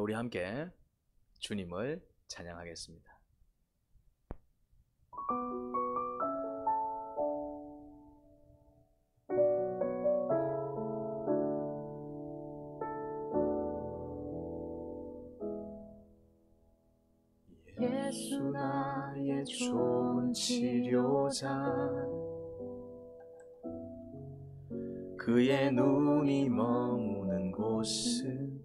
우리 함께 주님을 찬양하겠습니다. 예수 나의 좋은 치료자, 그의 눈이 머무는 곳은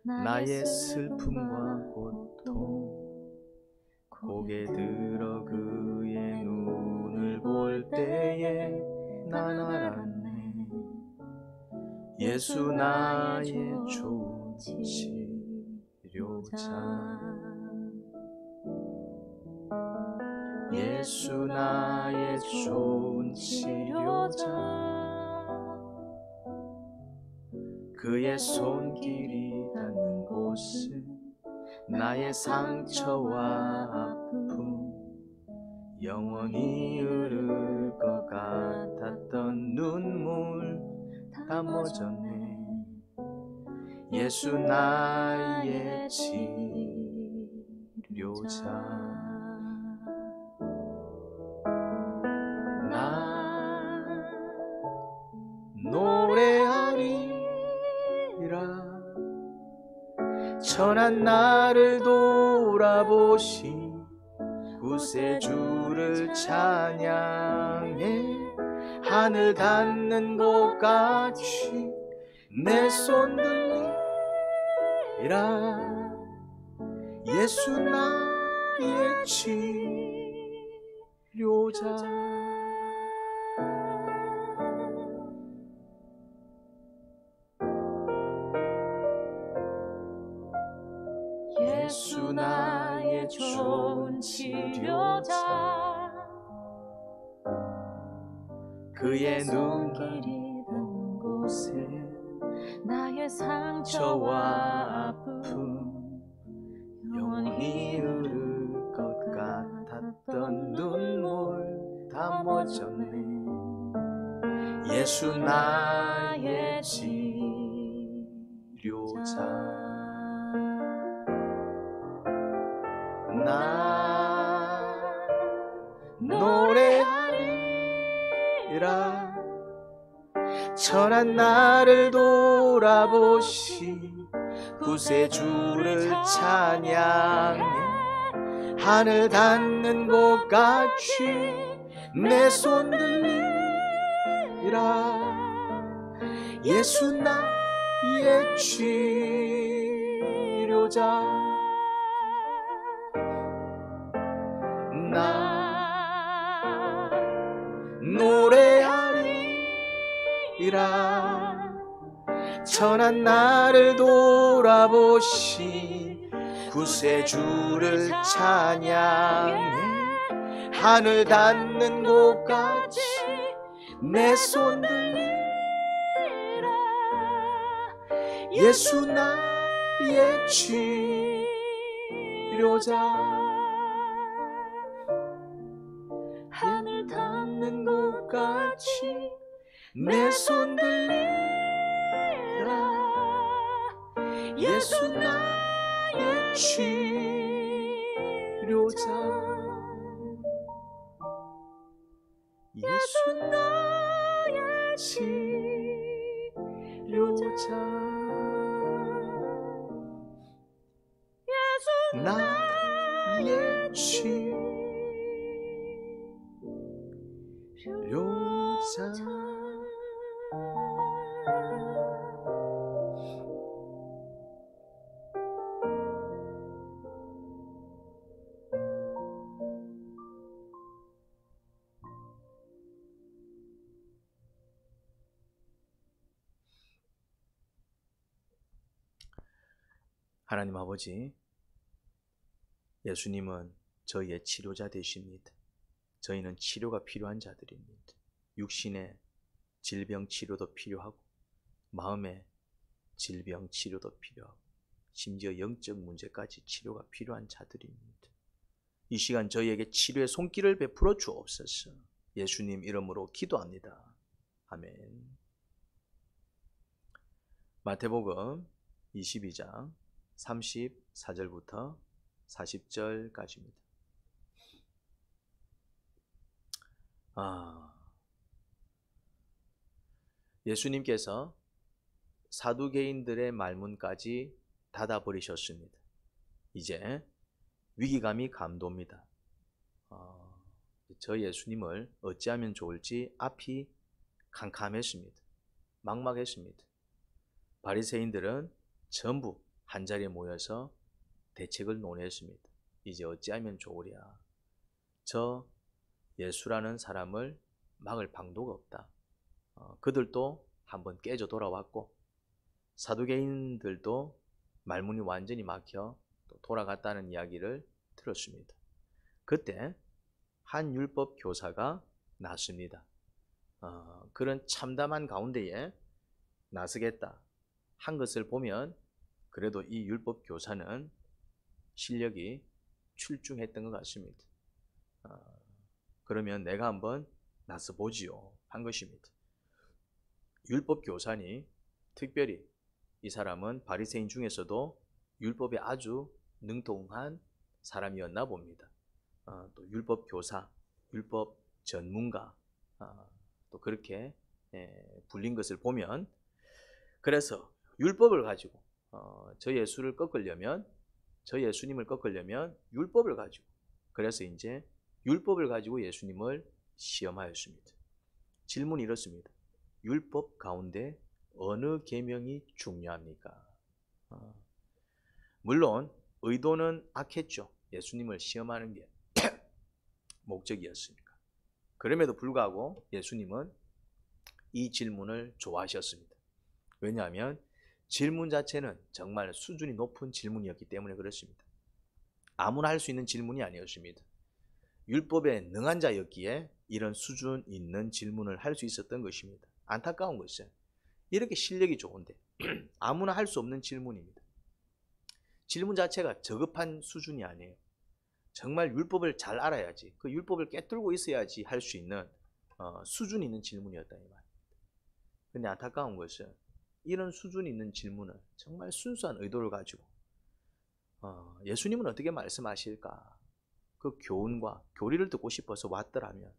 나의 슬픔과 고통. 고개 들어 그의 눈을 볼 때에 난 알았네. 예수 나의 좋은 치료자. 예수 나의 좋은 치료자. 그의 손길이 닿는 곳은 나의 상처와 아픔. 영원히 흐를 것 같았던 눈물 다 멎었네. 예수 나의 치료자. 나 노래하리라. 천한 나를 돌아보시 구세주를 찬양해. 하늘 닿는 것 같이 내 손 들리라. 예수 나의 치료자. 예수 나의 좋은 치료자. 그의 눈길이 닿는 곳에 나의 상처와 아픔. 영원히 흐를 것 같았던 눈물 다 멎었네. 예수 나의 치료자. 나 노래하리라. 천한 나를 돌아보시 구세주를 찬양해. 하늘 닿는 것 같이 내 손 들리라. 예수 나의 치료자. 나 노래하리라. 천한 나를 돌아보시 구세주를 찬양해. 하늘 닿는 곳 같이 내 손 들리라. 예수 나의 치료자. 하늘 닿는 곳 같이 내 손 들리라. 예수 나의 치료자. 예수 나의 치료자. 예수 나의 치료자. 하나님 아버지, 예수님은 저희의 치료자 되십니다. 저희는 치료가 필요한 자들입니다. 육신의 질병 치료도 필요하고 마음의 질병 치료도 필요하고 심지어 영적 문제까지 치료가 필요한 자들입니다. 이 시간 저희에게 치료의 손길을 베풀어 주옵소서. 예수님 이름으로 기도합니다. 아멘. 마태복음 22장 34절부터 40절까지입니다. 예수님께서 사두개인들의 말문까지 닫아버리셨습니다. 이제 위기감이 감돕니다. 저 예수님을 어찌하면 좋을지 앞이 캄캄했습니다. 막막했습니다. 바리새인들은 전부 한자리에 모여서 대책을 논의했습니다. 이제 어찌하면 좋으랴. 저 예수라는 사람을 막을 방도가 없다. 그들도 한번 깨져 돌아왔고 사두개인들도 말문이 완전히 막혀 또 돌아갔다는 이야기를 들었습니다. 그때 한 율법 교사가 나섭니다. 그런 참담한 가운데에 나서겠다 한 것을 보면 그래도 이 율법 교사는 실력이 출중했던 것 같습니다. 그러면 내가 한번 나서 보지요 한 것입니다. 율법 교사니 특별히 이 사람은 바리새인 중에서도 율법에 아주 능통한 사람이었나 봅니다. 또 율법 교사, 율법 전문가 또 그렇게 불린 것을 보면 그래서 율법을 가지고 저 예수를 꺾으려면 저 예수님을 꺾으려면 율법을 가지고 그래서 이제 율법을 가지고 예수님을 시험하였습니다. 질문이 이렇습니다. 율법 가운데 어느 계명이 중요합니까? 물론 의도는 악했죠. 예수님을 시험하는 게 목적이었으니까. 그럼에도 불구하고 예수님은 이 질문을 좋아하셨습니다. 왜냐하면 질문 자체는 정말 수준이 높은 질문이었기 때문에 그렇습니다. 아무나 할 수 있는 질문이 아니었습니다. 율법에 능한 자였기에 이런 수준 있는 질문을 할 수 있었던 것입니다. 안타까운 것은 이렇게 실력이 좋은데 아무나 할 수 없는 질문입니다. 질문 자체가 저급한 수준이 아니에요. 정말 율법을 잘 알아야지 그 율법을 꿰뚫고 있어야지 할 수 있는 수준 있는 질문이었다 이 말입니다. 근데 안타까운 것은 이런 수준 있는 질문을 정말 순수한 의도를 가지고 예수님은 어떻게 말씀하실까 그 교훈과 교리를 듣고 싶어서 왔더라면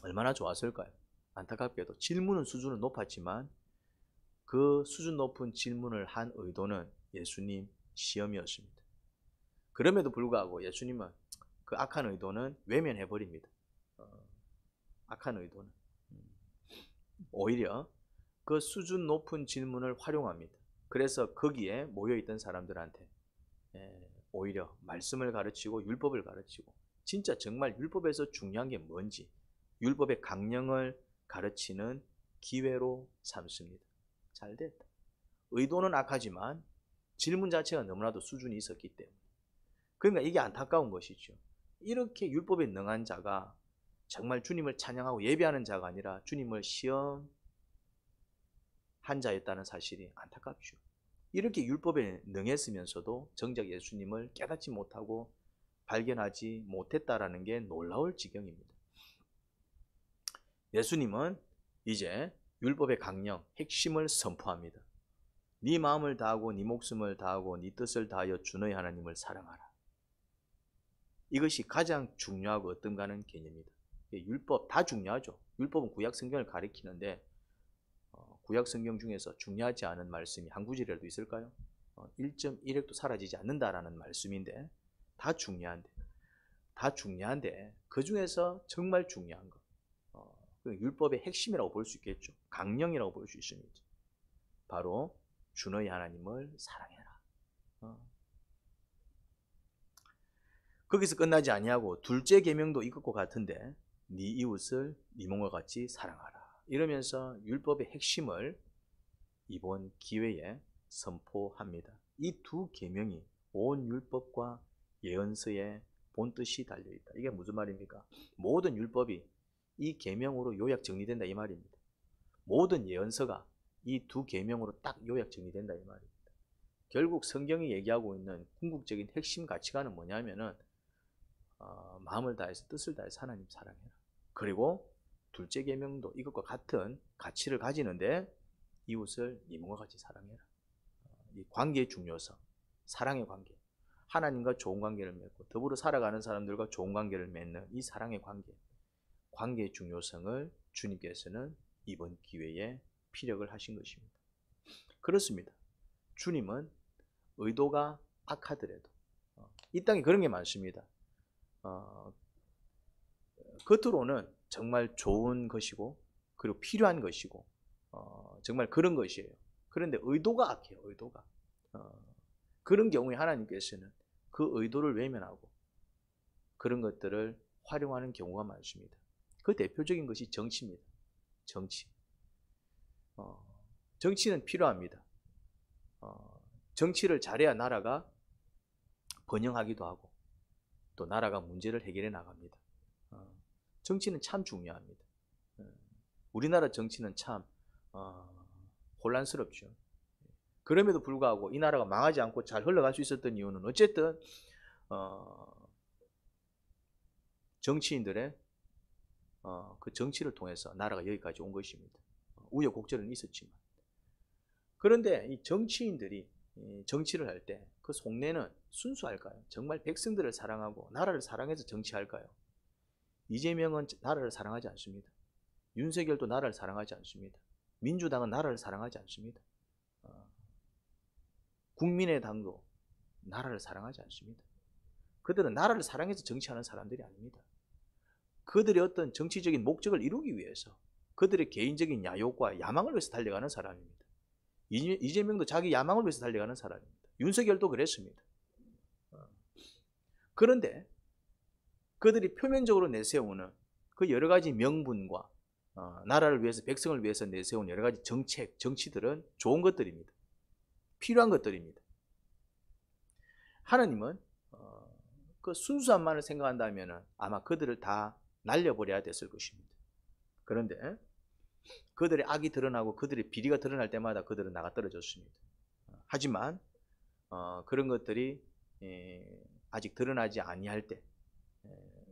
얼마나 좋았을까요? 안타깝게도 질문은 수준은 높았지만 그 수준 높은 질문을 한 의도는 예수님 시험이었습니다. 그럼에도 불구하고 예수님은 그 악한 의도는 외면해버립니다. 악한 의도는 오히려 그 수준 높은 질문을 활용합니다. 그래서 거기에 모여있던 사람들한테 오히려 말씀을 가르치고 율법을 가르치고 진짜 정말 율법에서 중요한 게 뭔지 율법의 강령을 가르치는 기회로 삼습니다. 잘 됐다. 의도는 악하지만 질문 자체가 너무나도 수준이 있었기 때문에 그러니까 이게 안타까운 것이죠. 이렇게 율법에 능한 자가 정말 주님을 찬양하고 예배하는 자가 아니라 주님을 시험한 자였다는 사실이 안타깝죠. 이렇게 율법에 능했으면서도 정작 예수님을 깨닫지 못하고 발견하지 못했다라는 게 놀라울 지경입니다. 예수님은 이제 율법의 강령, 핵심을 선포합니다. 네 마음을 다하고 네 목숨을 다하고 네 뜻을 다하여 주 너의 하나님을 사랑하라. 이것이 가장 중요하고 어떤가는 개념입니다. 율법 다 중요하죠. 율법은 구약 성경을 가리키는데 구약 성경 중에서 중요하지 않은 말씀이 한 구절이라도 있을까요? 1.1획도 사라지지 않는다라는 말씀인데 다 중요한데 그 중에서 정말 중요한 것 율법의 핵심이라고 볼 수 있겠죠. 강령이라고 볼 수 있습니다. 바로 주 너의 하나님을 사랑해라. 거기서 끝나지 아니하고 둘째 계명도 이것과 같은데 네 이웃을 네 몸과 같이 사랑하라. 이러면서 율법의 핵심을 이번 기회에 선포합니다. 이 두 계명이 온 율법과 예언서의 본뜻이 달려있다. 이게 무슨 말입니까? 모든 율법이 이 계명으로 요약 정리된다 이 말입니다. 모든 예언서가 이 두 계명으로 딱 요약 정리된다 이 말입니다. 결국 성경이 얘기하고 있는 궁극적인 핵심 가치관은 뭐냐면은 마음을 다해서 뜻을 다해서 하나님 사랑해라. 그리고 둘째 계명도 이것과 같은 가치를 가지는데 이웃을 네 몸과 같이 사랑해라. 이 관계의 중요성, 사랑의 관계, 하나님과 좋은 관계를 맺고 더불어 살아가는 사람들과 좋은 관계를 맺는 이 사랑의 관계, 관계의 중요성을 주님께서는 이번 기회에 피력을 하신 것입니다. 그렇습니다. 주님은 의도가 악하더라도 이 땅에 그런 게 많습니다. 겉으로는 정말 좋은 것이고 그리고 필요한 것이고 정말 그런 것이에요. 그런데 의도가 악해요. 의도가. 그런 경우에 하나님께서는 그 의도를 외면하고 그런 것들을 활용하는 경우가 많습니다. 그 대표적인 것이 정치입니다. 정치. 정치는 필요합니다. 정치를 잘해야 나라가 번영하기도 하고 또 나라가 문제를 해결해 나갑니다. 정치는 참 중요합니다. 우리나라 정치는 참 혼란스럽죠. 그럼에도 불구하고 이 나라가 망하지 않고 잘 흘러갈 수 있었던 이유는 어쨌든 정치인들의 그 정치를 통해서 나라가 여기까지 온 것입니다. 우여곡절은 있었지만. 그런데 이 정치인들이 정치를 할 때 그 속내는 순수할까요? 정말 백성들을 사랑하고 나라를 사랑해서 정치할까요? 이재명은 나라를 사랑하지 않습니다. 윤석열도 나라를 사랑하지 않습니다. 민주당은 나라를 사랑하지 않습니다. 국민의당도 나라를 사랑하지 않습니다. 그들은 나라를 사랑해서 정치하는 사람들이 아닙니다. 그들의 어떤 정치적인 목적을 이루기 위해서 그들의 개인적인 야욕과 야망을 위해서 달려가는 사람입니다. 이재명도 자기 야망을 위해서 달려가는 사람입니다. 윤석열도 그랬습니다. 그런데 그들이 표면적으로 내세우는 그 여러 가지 명분과 나라를 위해서 백성을 위해서 내세운 여러 가지 정책, 정치들은 좋은 것들입니다. 필요한 것들입니다. 하나님은 그 순수함만을 생각한다면 아마 그들을 다 날려버려야 됐을 것입니다. 그런데 그들의 악이 드러나고 그들의 비리가 드러날 때마다 그들은 나가 떨어졌습니다. 하지만 그런 것들이 아직 드러나지 아니할 때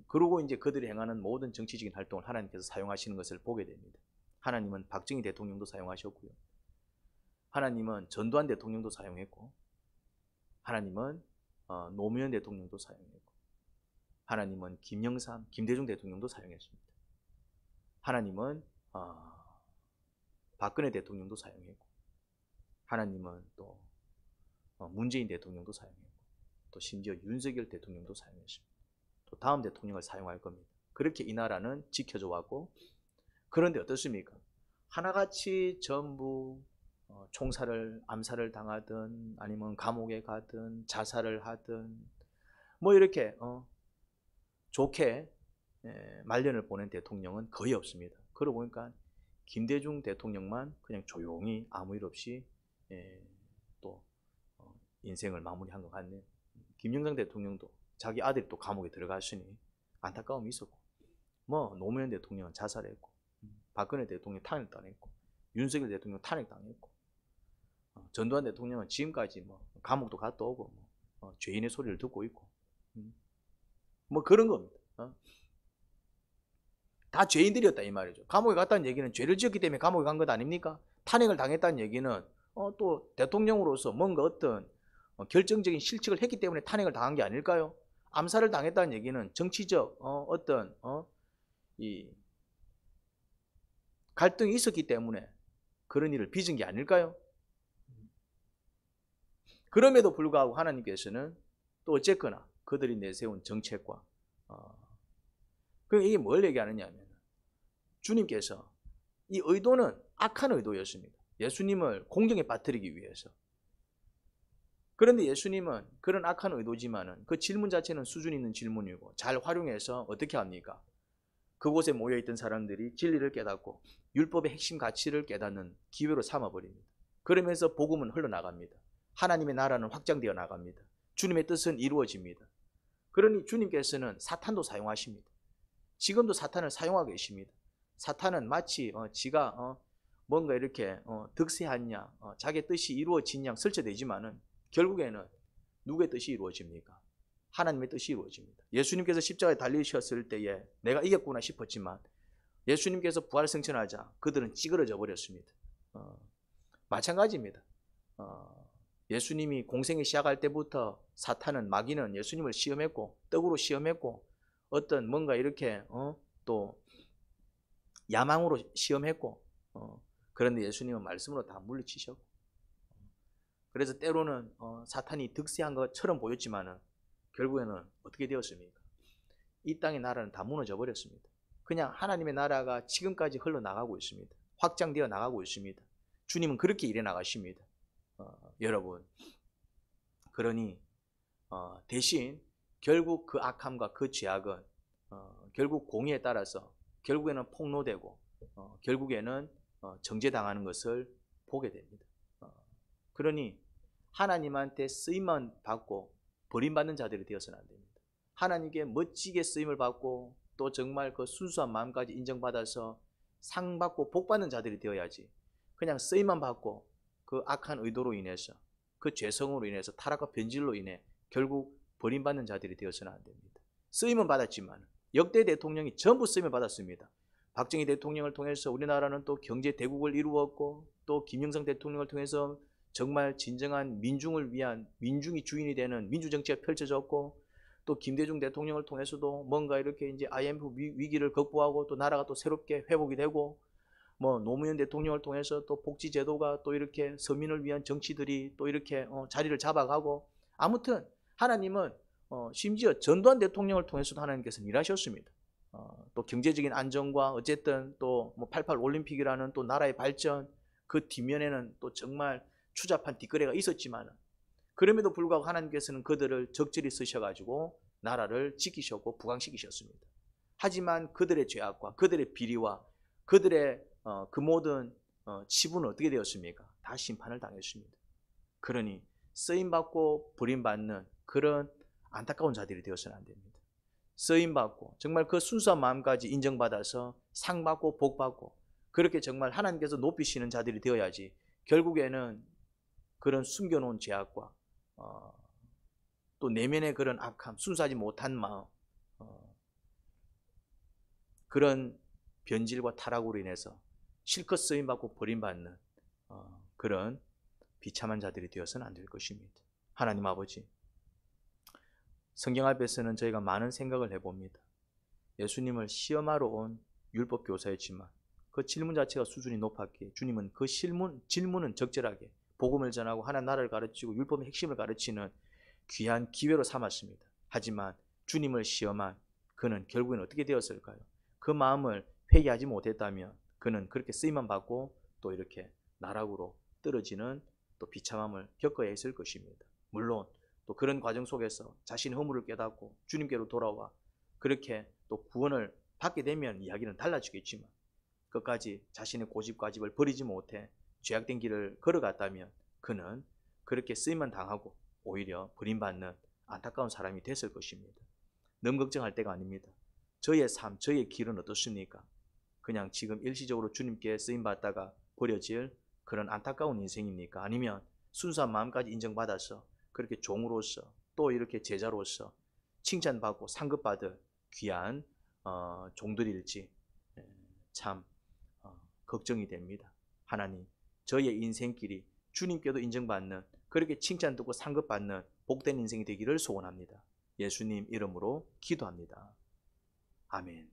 그러고 이제 그들이 행하는 모든 정치적인 활동을 하나님께서 사용하시는 것을 보게 됩니다. 하나님은 박정희 대통령도 사용하셨고요. 하나님은 전두환 대통령도 사용했고 하나님은 노무현 대통령도 사용했고 하나님은 김영삼, 김대중 대통령도 사용했습니다. 하나님은 박근혜 대통령도 사용했고 하나님은 또 문재인 대통령도 사용했고 또 심지어 윤석열 대통령도 사용했습니다. 또 다음 대통령을 사용할 겁니다. 그렇게 이 나라는 지켜져 왔고 그런데 어떻습니까? 하나같이 전부 총살을 암살을 당하든 아니면 감옥에 가든 자살을 하든 뭐 이렇게 좋게 말년을 보낸 대통령은 거의 없습니다. 그러고 보니까 김대중 대통령만 그냥 조용히 아무 일 없이 또 인생을 마무리한 것 같네요. 김영삼 대통령도 자기 아들이 또 감옥에 들어갔으니 안타까움이 있었고 뭐 노무현 대통령은 자살했고 박근혜 대통령 탄핵당했고 윤석열 대통령 탄핵당했고 전두환 대통령은 지금까지 뭐 감옥도 갔다 오고 죄인의 소리를 듣고 있고 뭐 그런 겁니다. 다 죄인들이었다 이 말이죠. 감옥에 갔다는 얘기는 죄를 지었기 때문에 감옥에 간 것 아닙니까? 탄핵을 당했다는 얘기는 또 대통령으로서 뭔가 어떤 결정적인 실책을 했기 때문에 탄핵을 당한 게 아닐까요? 암살을 당했다는 얘기는 정치적 어떤 이 갈등이 있었기 때문에 그런 일을 빚은 게 아닐까요? 그럼에도 불구하고 하나님께서는 또 어쨌거나 그들이 내세운 정책과 그럼 이게 뭘 얘기하느냐면 주님께서 이 의도는 악한 의도였습니다. 예수님을 공경에 빠뜨리기 위해서. 그런데 예수님은 그런 악한 의도지만은 그 질문 자체는 수준 있는 질문이고 잘 활용해서 어떻게 합니까? 그곳에 모여있던 사람들이 진리를 깨닫고 율법의 핵심 가치를 깨닫는 기회로 삼아버립니다. 그러면서 복음은 흘러나갑니다. 하나님의 나라는 확장되어 나갑니다. 주님의 뜻은 이루어집니다. 그러니 주님께서는 사탄도 사용하십니다. 지금도 사탄을 사용하고 계십니다. 사탄은 마치 지가 뭔가 이렇게 득세하냐 자기의 뜻이 이루어지냐 설치되지만은 결국에는 누구의 뜻이 이루어집니까? 하나님의 뜻이 이루어집니다. 예수님께서 십자가에 달리셨을 때에 내가 이겼구나 싶었지만 예수님께서 부활 승천하자 그들은 찌그러져 버렸습니다. 마찬가지입니다. 예수님이 공생을 시작할 때부터 사탄은, 마귀는 예수님을 시험했고, 떡으로 시험했고, 어떤 뭔가 이렇게 또 야망으로 시험했고, 그런데 예수님은 말씀으로 다 물리치셨고, 그래서 때로는 사탄이 득세한 것처럼 보였지만은 결국에는 어떻게 되었습니까? 이 땅의 나라는 다 무너져 버렸습니다. 그냥 하나님의 나라가 지금까지 흘러나가고 있습니다. 확장되어 나가고 있습니다. 주님은 그렇게 일해 나가십니다. 여러분, 그러니 대신 결국 그 악함과 그 죄악은 결국 공의에 따라서 결국에는 폭로되고 결국에는 정죄당하는 것을 보게 됩니다. 그러니 하나님한테 쓰임만 받고 버림받는 자들이 되어서는 안 됩니다. 하나님께 멋지게 쓰임을 받고 또 정말 그 순수한 마음까지 인정받아서 상 받고 복 받는 자들이 되어야지, 그냥 쓰임만 받고 그 악한 의도로 인해서, 그 죄성으로 인해서, 타락과 변질로 인해 결국 버림받는 자들이 되어서는 안 됩니다. 쓰임은 받았지만 역대 대통령이 전부 쓰임을 받았습니다. 박정희 대통령을 통해서 우리나라는 또 경제 대국을 이루었고, 또 김영삼 대통령을 통해서 정말 진정한 민중을 위한, 민중이 주인이 되는 민주정치가 펼쳐졌고, 또 김대중 대통령을 통해서도 뭔가 이렇게 이제 IMF 위기를 극복하고 또 나라가 또 새롭게 회복이 되고, 뭐 노무현 대통령을 통해서 또 복지제도가 또 이렇게 서민을 위한 정치들이 또 이렇게 자리를 잡아가고, 아무튼 하나님은 심지어 전두환 대통령을 통해서도 하나님께서는 일하셨습니다. 또 경제적인 안정과 어쨌든 또 뭐 88 올림픽이라는 또 나라의 발전, 그 뒷면에는 또 정말 추잡한 뒷거래가 있었지만 그럼에도 불구하고 하나님께서는 그들을 적절히 쓰셔가지고 나라를 지키셨고 부강시키셨습니다. 하지만 그들의 죄악과 그들의 비리와 그들의 그 모든 치부는 어떻게 되었습니까? 다 심판을 당했습니다. 그러니 쓰임받고 버림받는 그런 안타까운 자들이 되어서는 안 됩니다. 쓰임받고 정말 그 순수한 마음까지 인정받아서 상받고 복받고 그렇게 정말 하나님께서 높이시는 자들이 되어야지, 결국에는 그런 숨겨놓은 죄악과 또 내면의 그런 악함, 순수하지 못한 마음, 그런 변질과 타락으로 인해서 실컷 쓰임받고 버림받는 그런 비참한 자들이 되어서는 안 될 것입니다. 하나님 아버지, 성경 앞에서는 저희가 많은 생각을 해봅니다. 예수님을 시험하러 온 율법 교사였지만 그 질문 자체가 수준이 높았기에 주님은 그 질문은 적절하게 복음을 전하고 하나님 나라를 가르치고 율법의 핵심을 가르치는 귀한 기회로 삼았습니다. 하지만 주님을 시험한 그는 결국엔 어떻게 되었을까요? 그 마음을 회개하지 못했다면 그는 그렇게 쓰임만 받고 또 이렇게 나락으로 떨어지는 또 비참함을 겪어야 했을 것입니다. 물론 또 그런 과정 속에서 자신의 허물을 깨닫고 주님께로 돌아와 그렇게 또 구원을 받게 되면 이야기는 달라지겠지만, 끝까지 자신의 고집과집을 버리지 못해 죄악된 길을 걸어갔다면 그는 그렇게 쓰임만 당하고 오히려 버림받는 안타까운 사람이 됐을 것입니다. 너무 걱정할 때가 아닙니다. 저의 삶, 저의 길은 어떻습니까? 그냥 지금 일시적으로 주님께 쓰임받다가 버려질 그런 안타까운 인생입니까? 아니면 순수한 마음까지 인정받아서 그렇게 종으로서 또 이렇게 제자로서 칭찬받고 상급받을 귀한 종들일지 참 걱정이 됩니다. 하나님, 저의 인생길이 주님께도 인정받는, 그렇게 칭찬 듣고 상급받는 복된 인생이 되기를 소원합니다. 예수님 이름으로 기도합니다. 아멘.